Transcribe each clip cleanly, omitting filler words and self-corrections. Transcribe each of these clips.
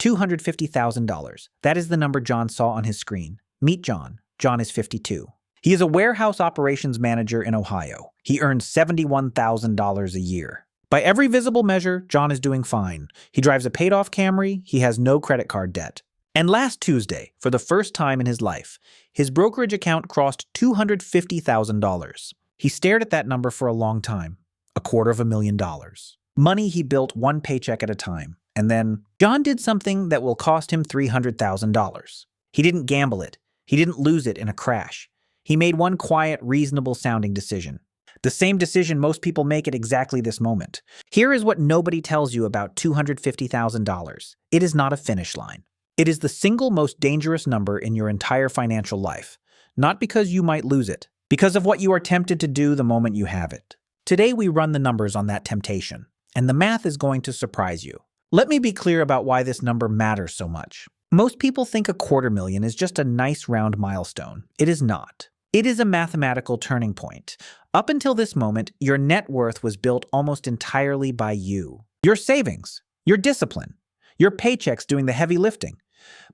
$250,000. That is the number John saw on his screen. Meet John. John is 52. He is a warehouse operations manager in Ohio. He earns $71,000 a year. By every visible measure, John is doing fine. He drives a paid-off Camry. He has no credit card debt. And last Tuesday, for the first time in his life, his brokerage account crossed $250,000. He stared at that number for a long time. $250,000. Money he built one paycheck at a time. And then, John did something that will cost him $300,000. He didn't gamble it. He didn't lose it in a crash. He made one quiet, reasonable-sounding decision. The same decision most people make at exactly this moment. Here is what nobody tells you about $250,000. It is not a finish line. It is the single most dangerous number in your entire financial life. Not because you might lose it, because of what you are tempted to do the moment you have it. Today we run the numbers on that temptation, and the math is going to surprise you. Let me be clear about why this number matters so much. Most people think $250,000 is just a nice round milestone. It is not. It is a mathematical turning point. Up until this moment, your net worth was built almost entirely by you. Your savings, your discipline, your paychecks doing the heavy lifting.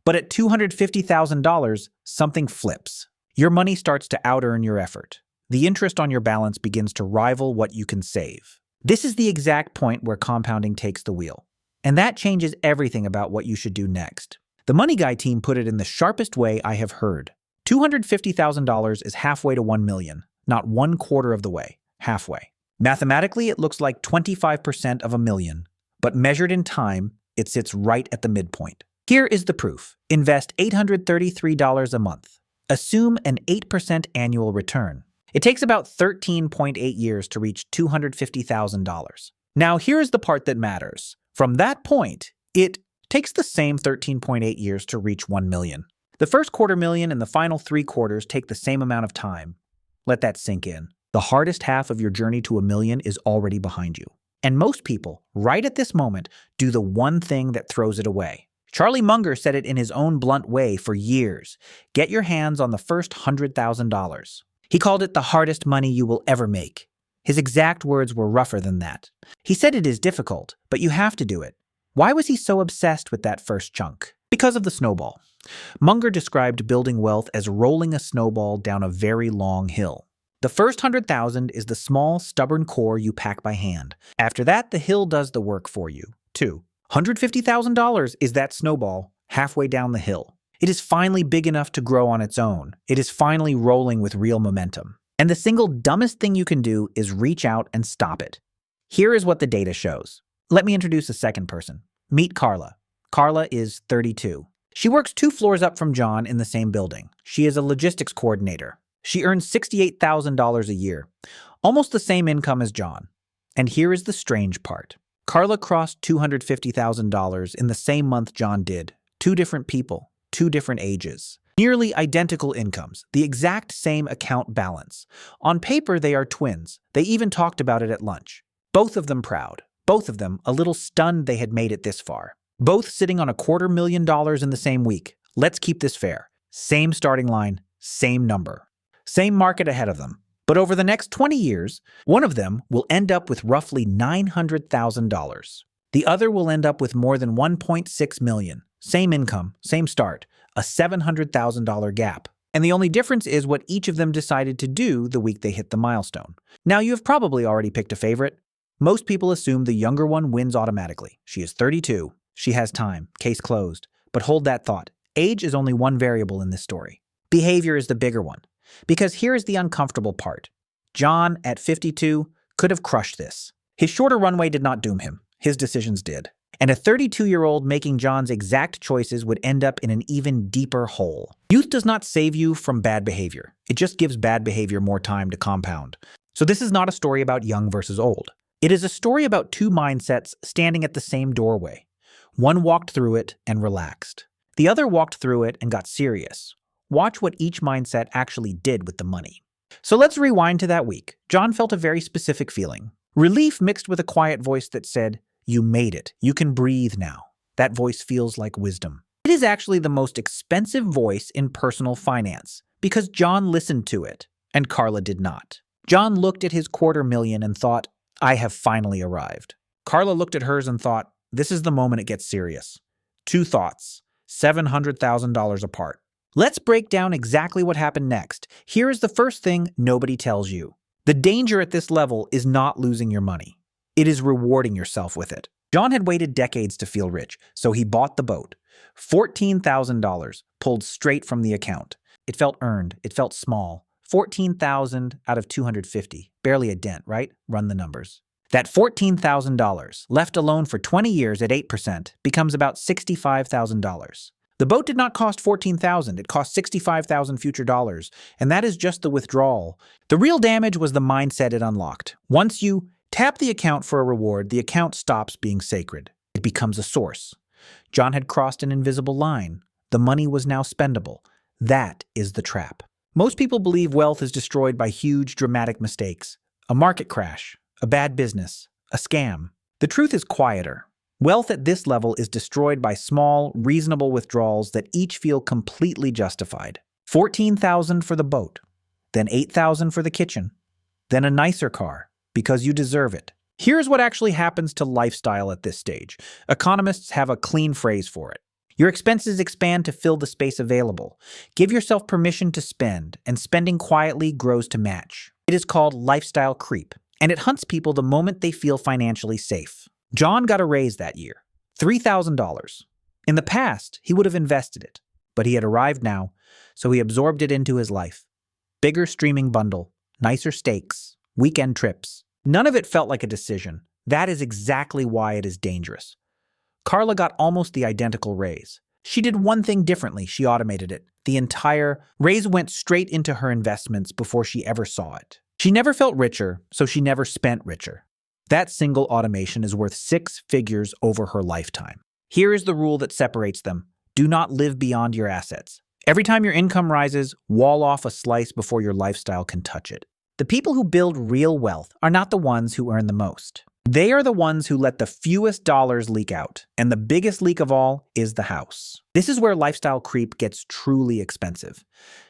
But at $250,000, something flips. Your money starts to out-earn your effort. The interest on your balance begins to rival what you can save. This is the exact point where compounding takes the wheel. And that changes everything about what you should do next. The Money Guy team put it in the sharpest way I have heard. $250,000 is halfway to $1 million, not 1/4 of the way, halfway. Mathematically, it looks like 25% of $1 million, but measured in time, it sits right at the midpoint. Here is the proof. Invest $833 a month. Assume an 8% annual return. It takes about 13.8 years to reach $250,000. Now, here is the part that matters. From that point, it takes the same 13.8 years to reach $1 million. The first $250,000 and the final 3 quarters take the same amount of time. Let that sink in. The hardest half of your journey to $1 million is already behind you. And most people, right at this moment, do the one thing that throws it away. Charlie Munger said it in his own blunt way for years. Get your hands on the first $100,000. He called it the hardest money you will ever make. His exact words were rougher than that. He said it is difficult, but you have to do it. Why was he so obsessed with that first chunk? Because of the snowball. Munger described building wealth as rolling a snowball down a very long hill. The first $100,000 is the small, stubborn core you pack by hand. After that, the hill does the work for you, too. $150,000 is that snowball halfway down the hill. It is finally big enough to grow on its own. It is finally rolling with real momentum. And the single dumbest thing you can do is reach out and stop it. Here is what the data shows. Let me introduce a second person. Meet Carla. Carla is 32. She works 2 floors up from John in the same building. She is a logistics coordinator. She earns $68,000 a year, almost the same income as John. And here is the strange part. Carla crossed $250,000 in the same month John did. 2 different people, 2 different ages. Nearly identical incomes, the exact same account balance. On paper, they are twins. They even talked about it at lunch. Both of them proud. Both of them a little stunned they had made it this far. Both sitting on $250,000 in the same week. Let's keep this fair. Same starting line, same number. Same market ahead of them. But over the next 20 years, one of them will end up with roughly $900,000. The other will end up with more than $1.6 million. Same income, same start, a $700,000 gap. And the only difference is what each of them decided to do the week they hit the milestone. Now, you have probably already picked a favorite. Most people assume the younger one wins automatically. She is 32. She has time. Case closed. But hold that thought. Age is only one variable in this story. Behavior is the bigger one. Because here is the uncomfortable part. John, at 52, could have crushed this. His shorter runway did not doom him. His decisions did. And a 32-year-old making John's exact choices would end up in an even deeper hole. Youth does not save you from bad behavior. It just gives bad behavior more time to compound. So this is not a story about young versus old. It is a story about 2 mindsets standing at the same doorway. One walked through it and relaxed. The other walked through it and got serious. Watch what each mindset actually did with the money. So let's rewind to that week. John felt a very specific feeling. Relief mixed with a quiet voice that said, "You made it. You can breathe now." That voice feels like wisdom. It is actually the most expensive voice in personal finance because John listened to it and Carla did not. John looked at his $250,000 and thought, "I have finally arrived." Carla looked at hers and thought, "This is the moment it gets serious." Two thoughts, $700,000 apart. Let's break down exactly what happened next. Here is the first thing nobody tells you. The danger at this level is not losing your money. It is rewarding yourself with it. John had waited decades to feel rich, so he bought the boat. $14,000 pulled straight from the account. It felt earned. It felt small. 14,000 out of 250. Barely a dent, right? Run the numbers. That $14,000, left alone for 20 years at 8%, becomes about $65,000. The boat did not cost $14,000, it cost $65,000 future dollars, and that is just the withdrawal. The real damage was the mindset it unlocked. Once you tap the account for a reward, the account stops being sacred. It becomes a source. John had crossed an invisible line. The money was now spendable. That is the trap. Most people believe wealth is destroyed by huge, dramatic mistakes. A market crash, a bad business, a scam. The truth is quieter. Wealth at this level is destroyed by small, reasonable withdrawals that each feel completely justified. $14,000 for the boat, then $8,000 for the kitchen, then a nicer car, because you deserve it. Here's what actually happens to lifestyle at this stage. Economists have a clean phrase for it. Your expenses expand to fill the space available. Give yourself permission to spend, and spending quietly grows to match. It is called lifestyle creep, and it hunts people the moment they feel financially safe. John got a raise that year, $3,000. In the past, he would have invested it, but he had arrived now, so he absorbed it into his life. Bigger streaming bundle, nicer steaks, weekend trips. None of it felt like a decision. That is exactly why it is dangerous. Carla got almost the identical raise. She did one thing differently. She automated it. The entire raise went straight into her investments before she ever saw it. She never felt richer, so she never spent richer. That single automation is worth 6 figures over her lifetime. Here is the rule that separates them. Do not live beyond your assets. Every time your income rises, wall off a slice before your lifestyle can touch it. The people who build real wealth are not the ones who earn the most. They are the ones who let the fewest dollars leak out, and the biggest leak of all is the house. This is where lifestyle creep gets truly expensive.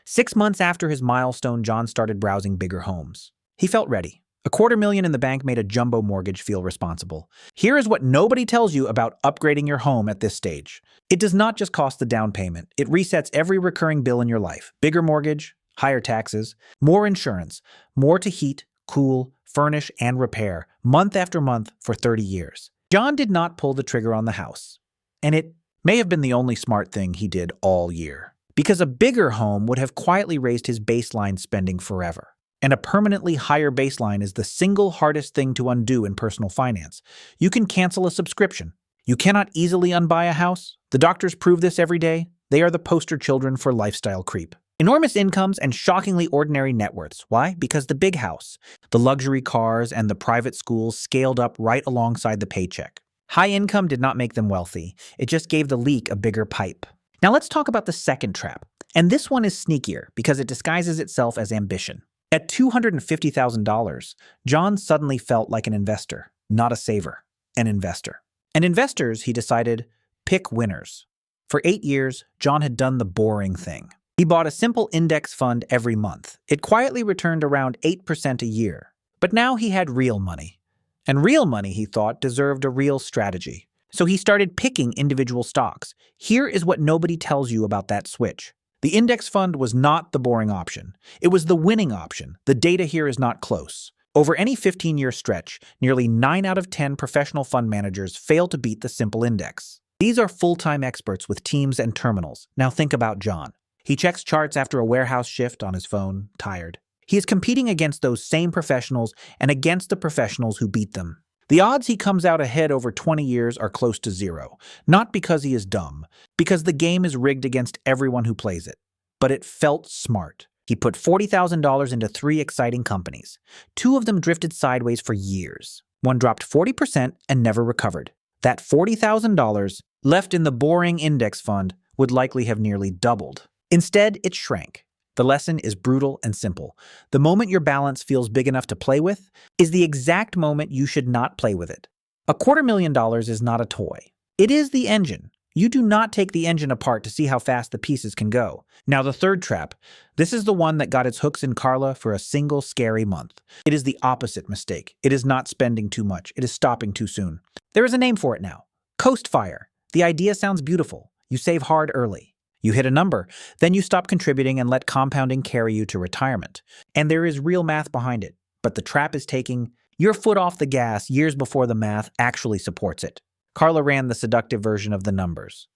6 months after his milestone, John started browsing bigger homes. He felt ready. $250,000 in the bank made a jumbo mortgage feel responsible. Here is what nobody tells you about upgrading your home at this stage. It does not just cost the down payment. It resets every recurring bill in your life. Bigger mortgage, higher taxes, more insurance, more to heat, cool, furnish, and repair, month after month for 30 years. John did not pull the trigger on the house, and it may have been the only smart thing he did all year, because a bigger home would have quietly raised his baseline spending forever. And a permanently higher baseline is the single hardest thing to undo in personal finance. You can cancel a subscription. You cannot easily unbuy a house. The doctors prove this every day. They are the poster children for lifestyle creep. Enormous incomes and shockingly ordinary net worths. Why? Because the big house, the luxury cars, and the private schools scaled up right alongside the paycheck. High income did not make them wealthy. It just gave the leak a bigger pipe. Now let's talk about the second trap. And this one is sneakier because it disguises itself as ambition. At $250,000, John suddenly felt like an investor, not a saver, an investor. And investors, he decided, pick winners. For 8 years, John had done the boring thing. He bought a simple index fund every month. It quietly returned around 8% a year. But now he had real money. And real money, he thought, deserved a real strategy. So he started picking individual stocks. Here is what nobody tells you about that switch. The index fund was not the boring option. It was the winning option. The data here is not close. Over any 15-year stretch, nearly 9 out of 10 professional fund managers fail to beat the simple index. These are full-time experts with teams and terminals. Now think about John. He checks charts after a warehouse shift on his phone, tired. He is competing against those same professionals and against the professionals who beat them. The odds he comes out ahead over 20 years are close to 0, not because he is dumb, because the game is rigged against everyone who plays it. But it felt smart. He put $40,000 into 3 exciting companies. 2 of them drifted sideways for years. One dropped 40% and never recovered. That $40,000 left in the boring index fund would likely have nearly doubled. Instead, it shrank. The lesson is brutal and simple. The moment your balance feels big enough to play with is the exact moment you should not play with it. $250,000 is not a toy. It is the engine. You do not take the engine apart to see how fast the pieces can go. Now the third trap. This is the one that got its hooks in Carla for a single scary month. It is the opposite mistake. It is not spending too much. It is stopping too soon. There is a name for it now. Coast fire. The idea sounds beautiful. You save hard early. You hit a number, then you stop contributing and let compounding carry you to retirement. And there is real math behind it, but the trap is taking your foot off the gas years before the math actually supports it. Carla ran the seductive version of the numbers.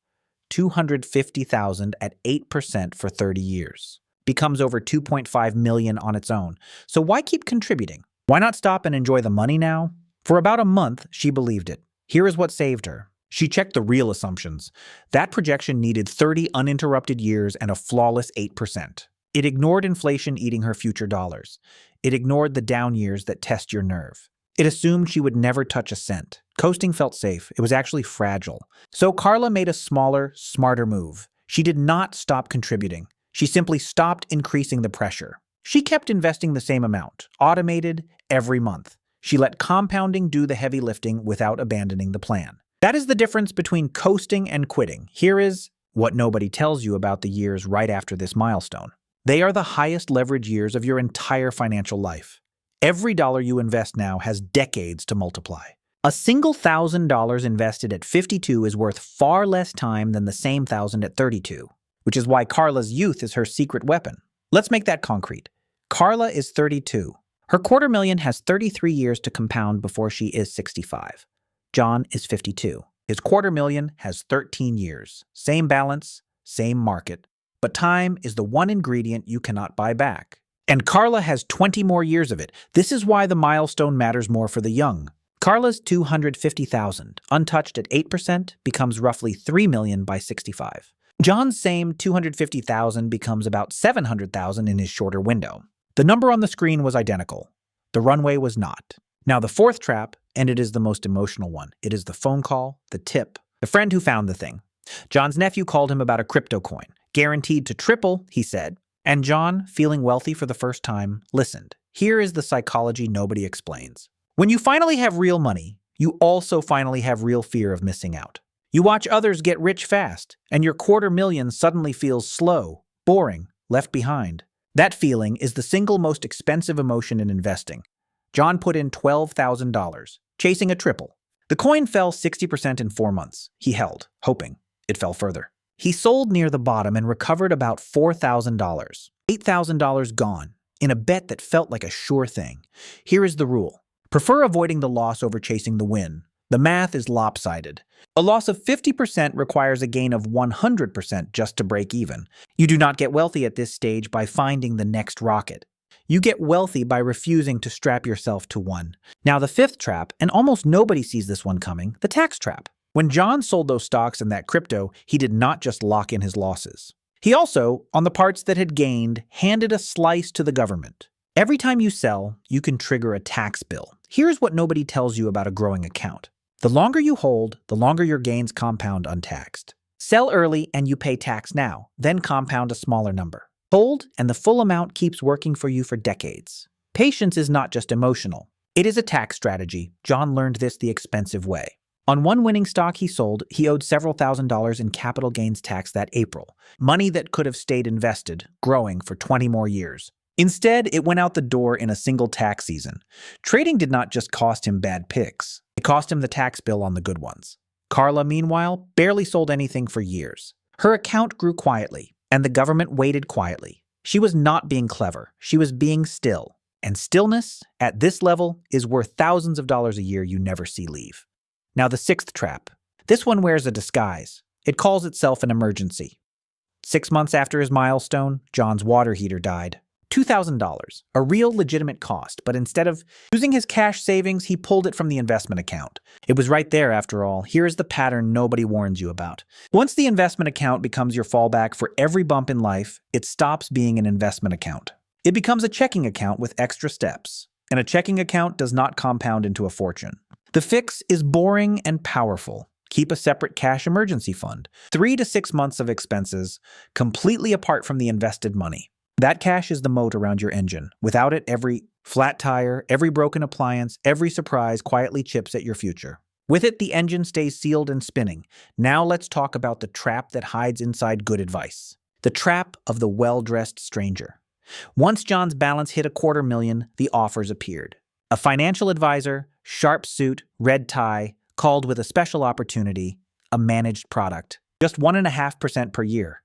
250,000 at 8% for 30 years. Becomes over 2.5 million on its own. So why keep contributing? Why not stop and enjoy the money now? For about a month, she believed it. Here is what saved her. She checked the real assumptions. That projection needed 30 uninterrupted years and a flawless 8%. It ignored inflation eating her future dollars. It ignored the down years that test your nerve. It assumed she would never touch a cent. Coasting felt safe. It was actually fragile. So Carla made a smaller, smarter move. She did not stop contributing. She simply stopped increasing the pressure. She kept investing the same amount, automated, every month. She let compounding do the heavy lifting without abandoning the plan. That is the difference between coasting and quitting. Here is what nobody tells you about the years right after this milestone. They are the highest leverage years of your entire financial life. Every dollar you invest now has decades to multiply. A single $1,000 invested at 52 is worth far less time than the same 1,000 at 32, which is why Carla's youth is her secret weapon. Let's make that concrete. Carla is 32. Her $250,000 has 33 years to compound before she is 65. John is 52. His $250,000 has 13 years. Same balance, same market. But time is the one ingredient you cannot buy back. And Carla has 20 more years of it. This is why the milestone matters more for the young. Carla's 250,000, untouched at 8%, becomes roughly 3 million by 65. John's same 250,000 becomes about 700,000 in his shorter window. The number on the screen was identical. The runway was not. Now the fourth trap, and it is the most emotional one. It is the phone call, the tip, the friend who found the thing. John's nephew called him about a crypto coin. Guaranteed to triple, he said. And John, feeling wealthy for the first time, listened. Here is the psychology nobody explains. When you finally have real money, you also finally have real fear of missing out. You watch others get rich fast, and your $250,000 suddenly feels slow, boring, left behind. That feeling is the single most expensive emotion in investing. John put in $12,000, chasing a triple. The coin fell 60% in 4 months. He held, hoping. It fell further. He sold near the bottom and recovered about $4,000. $8,000 gone, in a bet that felt like a sure thing. Here is the rule. Prefer avoiding the loss over chasing the win. The math is lopsided. A loss of 50% requires a gain of 100% just to break even. You do not get wealthy at this stage by finding the next rocket. You get wealthy by refusing to strap yourself to one. Now the fifth trap, and almost nobody sees this one coming, the tax trap. When John sold those stocks and that crypto, he did not just lock in his losses. He also, on the parts that had gained, handed a slice to the government. Every time you sell, you can trigger a tax bill. Here's what nobody tells you about a growing account. The longer you hold, the longer your gains compound untaxed. Sell early and you pay tax now, then compound a smaller number. Hold, and the full amount keeps working for you for decades. Patience is not just emotional. It is a tax strategy. John learned this the expensive way. On one winning stock he sold, he owed several $1,000s in capital gains tax that April. Money that could have stayed invested, growing for 20 more years. Instead, it went out the door in a single tax season. Trading did not just cost him bad picks. It cost him the tax bill on the good ones. Carla, meanwhile, barely sold anything for years. Her account grew quietly, and the government waited quietly. She was not being clever. She was being still. And stillness, at this level, is worth thousands of dollars a year you never see leave. Now the sixth trap. This one wears a disguise. It calls itself an emergency. 6 months after his milestone, John's water heater died. $2,000, a real legitimate cost, but instead of using his cash savings, he pulled it from the investment account. It was right there, after all. Here is the pattern nobody warns you about. Once the investment account becomes your fallback for every bump in life, it stops being an investment account. It becomes a checking account with extra steps, and a checking account does not compound into a fortune. The fix is boring and powerful. Keep a separate cash emergency fund, 3 to 6 months of expenses, completely apart from the invested money. That cash is the moat around your engine. Without it, every flat tire, every broken appliance, every surprise quietly chips at your future. With it, the engine stays sealed and spinning. Now let's talk about the trap that hides inside good advice. The trap of the well-dressed stranger. Once John's balance hit $250,000, the offers appeared. A financial advisor, sharp suit, red tie, called with a special opportunity, a managed product. Just 1.5% per year.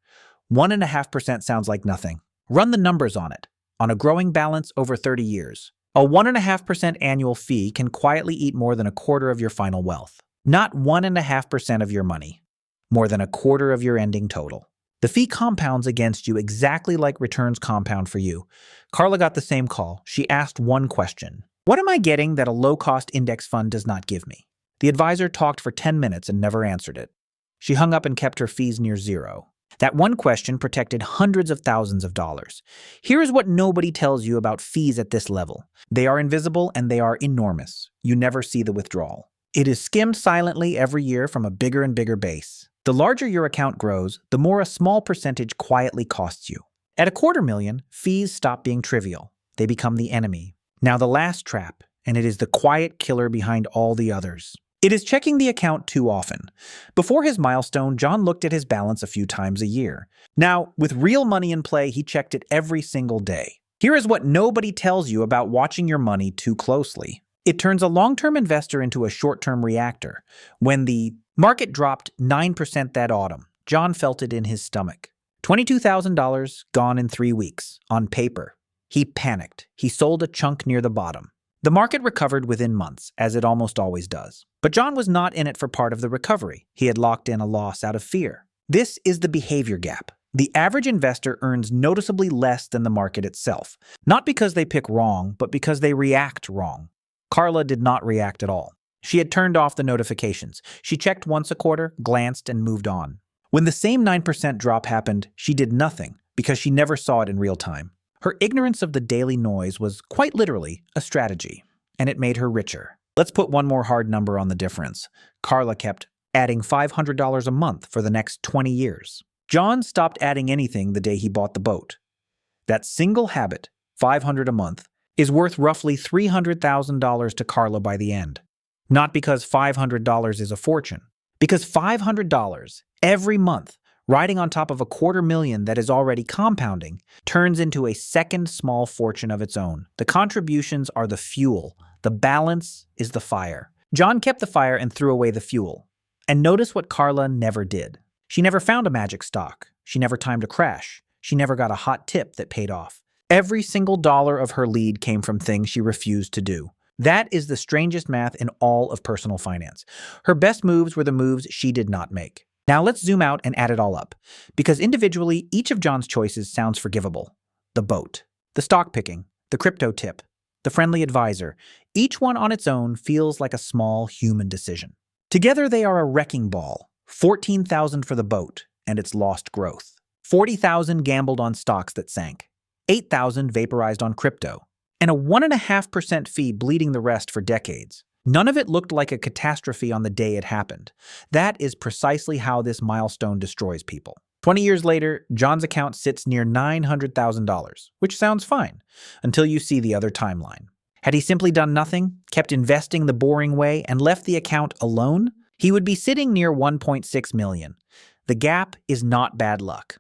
1.5% sounds like nothing. Run the numbers on it. On a growing balance over 30 years. A 1.5% annual fee can quietly eat more than a quarter of your final wealth. Not 1.5% of your money. More than a quarter of your ending total. The fee compounds against you exactly like returns compound for you. Carla got the same call. She asked one question. What am I getting that a low-cost index fund does not give me? The advisor talked for 10 minutes and never answered it. She hung up and kept her fees near zero. That one question protected hundreds of thousands of dollars. Here is what nobody tells you about fees at this level. They are invisible and they are enormous. You never see the withdrawal. It is skimmed silently every year from a bigger and bigger base. The larger your account grows, the more a small percentage quietly costs you. At $250,000, fees stop being trivial. They become the enemy. Now the last trap, and it is the quiet killer behind all the others. It is checking the account too often. Before his milestone, John looked at his balance a few times a year. Now, with real money in play, he checked it every single day. Here is what nobody tells you about watching your money too closely. It turns a long-term investor into a short-term reactor. When the market dropped 9% that autumn, John felt it in his stomach. $22,000 gone in 3 weeks, on paper. He panicked. He sold a chunk near the bottom. The market recovered within months, as it almost always does. But John was not in it for part of the recovery. He had locked in a loss out of fear. This is the behavior gap. The average investor earns noticeably less than the market itself, not because they pick wrong, but because they react wrong. Carla did not react at all. She had turned off the notifications. She checked once a quarter, glanced, and moved on. When the same 9% drop happened, she did nothing because she never saw it in real time. Her ignorance of the daily noise was quite literally a strategy, and it made her richer. Let's put one more hard number on the difference. Carla kept adding $500 a month for the next 20 years. John stopped adding anything the day he bought the boat. That single habit, $500 a month, is worth roughly $300,000 to Carla by the end. Not because $500 is a fortune, because $500 every month, riding on top of $250,000 that is already compounding, turns into a second small fortune of its own. The contributions are the fuel. The balance is the fire. John kept the fire and threw away the fuel. And notice what Carla never did. She never found a magic stock. She never timed a crash. She never got a hot tip that paid off. Every single dollar of her lead came from things she refused to do. That is the strangest math in all of personal finance. Her best moves were the moves she did not make. Now let's zoom out and add it all up. Because individually, each of John's choices sounds forgivable. The boat, the stock picking, the crypto tip, the friendly advisor. Each one on its own feels like a small human decision. Together they are a wrecking ball. $14,000 for the boat and its lost growth. $40,000 gambled on stocks that sank. $8,000 vaporized on crypto. And a 1.5% fee bleeding the rest for decades. None of it looked like a catastrophe on the day it happened. That is precisely how this milestone destroys people. 20 years later, John's account sits near $900,000, which sounds fine, until you see the other timeline. Had he simply done nothing, kept investing the boring way, and left the account alone, he would be sitting near $1.6 million. The gap is not bad luck.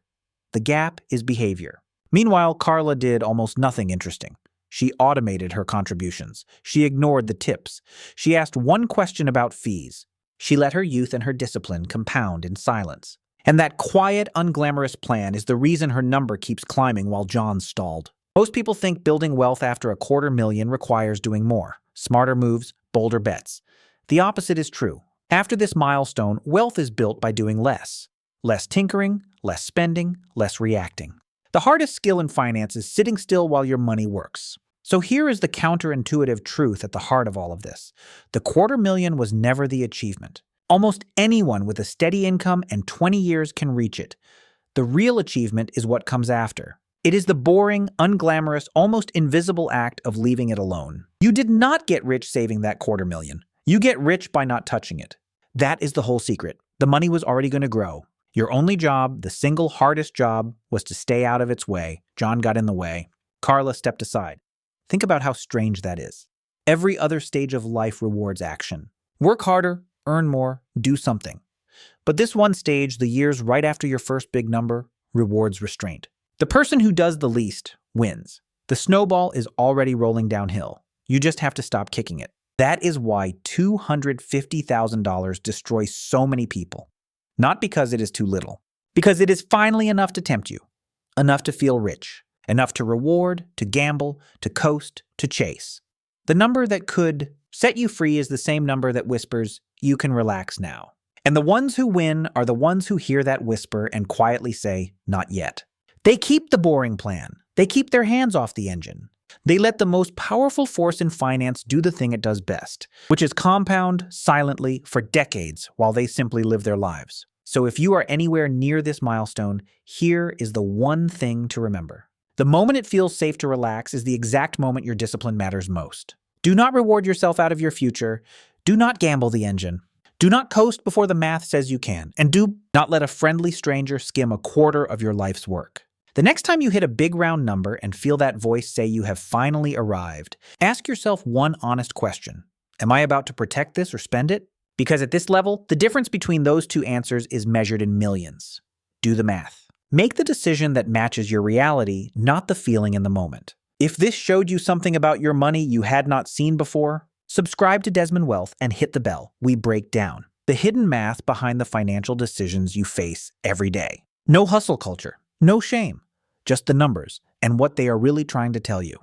The gap is behavior. Meanwhile, Carla did almost nothing interesting. She automated her contributions. She ignored the tips. She asked one question about fees. She let her youth and her discipline compound in silence. And that quiet, unglamorous plan is the reason her number keeps climbing while John stalled. Most people think building wealth after $250,000 requires doing more, smarter moves, bolder bets. The opposite is true. After this milestone, wealth is built by doing less. Less tinkering, less spending, less reacting. The hardest skill in finance is sitting still while your money works. So here is the counterintuitive truth at the heart of all of this. The $250,000 was never the achievement. Almost anyone with a steady income and 20 years can reach it. The real achievement is what comes after. It is the boring, unglamorous, almost invisible act of leaving it alone. You did not get rich saving that $250,000. You get rich by not touching it. That is the whole secret. The money was already going to grow. Your only job, the single hardest job, was to stay out of its way. John got in the way. Carla stepped aside. Think about how strange that is. Every other stage of life rewards action. Work harder, earn more, do something. But this one stage, the years right after your first big number, rewards restraint. The person who does the least wins. The snowball is already rolling downhill. You just have to stop kicking it. That is why $250,000 destroys so many people. Not because it is too little. Because it is finally enough to tempt you. Enough to feel rich. Enough to reward, to gamble, to coast, to chase. The number that could set you free is the same number that whispers, you can relax now. And the ones who win are the ones who hear that whisper and quietly say, not yet. They keep the boring plan. They keep their hands off the engine. They let the most powerful force in finance do the thing it does best, which is compound silently for decades while they simply live their lives. So if you are anywhere near this milestone, here is the one thing to remember. The moment it feels safe to relax is the exact moment your discipline matters most. Do not reward yourself out of your future. Do not gamble the engine. Do not coast before the math says you can. And do not let a friendly stranger skim a quarter of your life's work. The next time you hit a big round number and feel that voice say you have finally arrived, ask yourself one honest question. Am I about to protect this or spend it? Because at this level, the difference between those two answers is measured in millions. Do the math. Make the decision that matches your reality, not the feeling in the moment. If this showed you something about your money you had not seen before, subscribe to Desmond Wealth and hit the bell. We break down the hidden math behind the financial decisions you face every day. No hustle culture, no shame, just the numbers and what they are really trying to tell you.